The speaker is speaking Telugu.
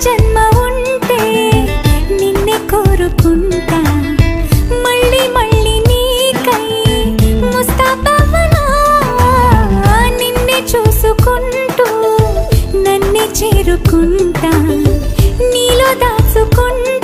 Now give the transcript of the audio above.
జన్మ ఉంటే నిన్నే కోరుకుంటా మళ్ళీ మళ్ళీ నీకై ముస్తాబవ్వనా నిన్నే చూసుకుంటూ నన్నే చేరుకుంటా నీలో దాచుకుంటా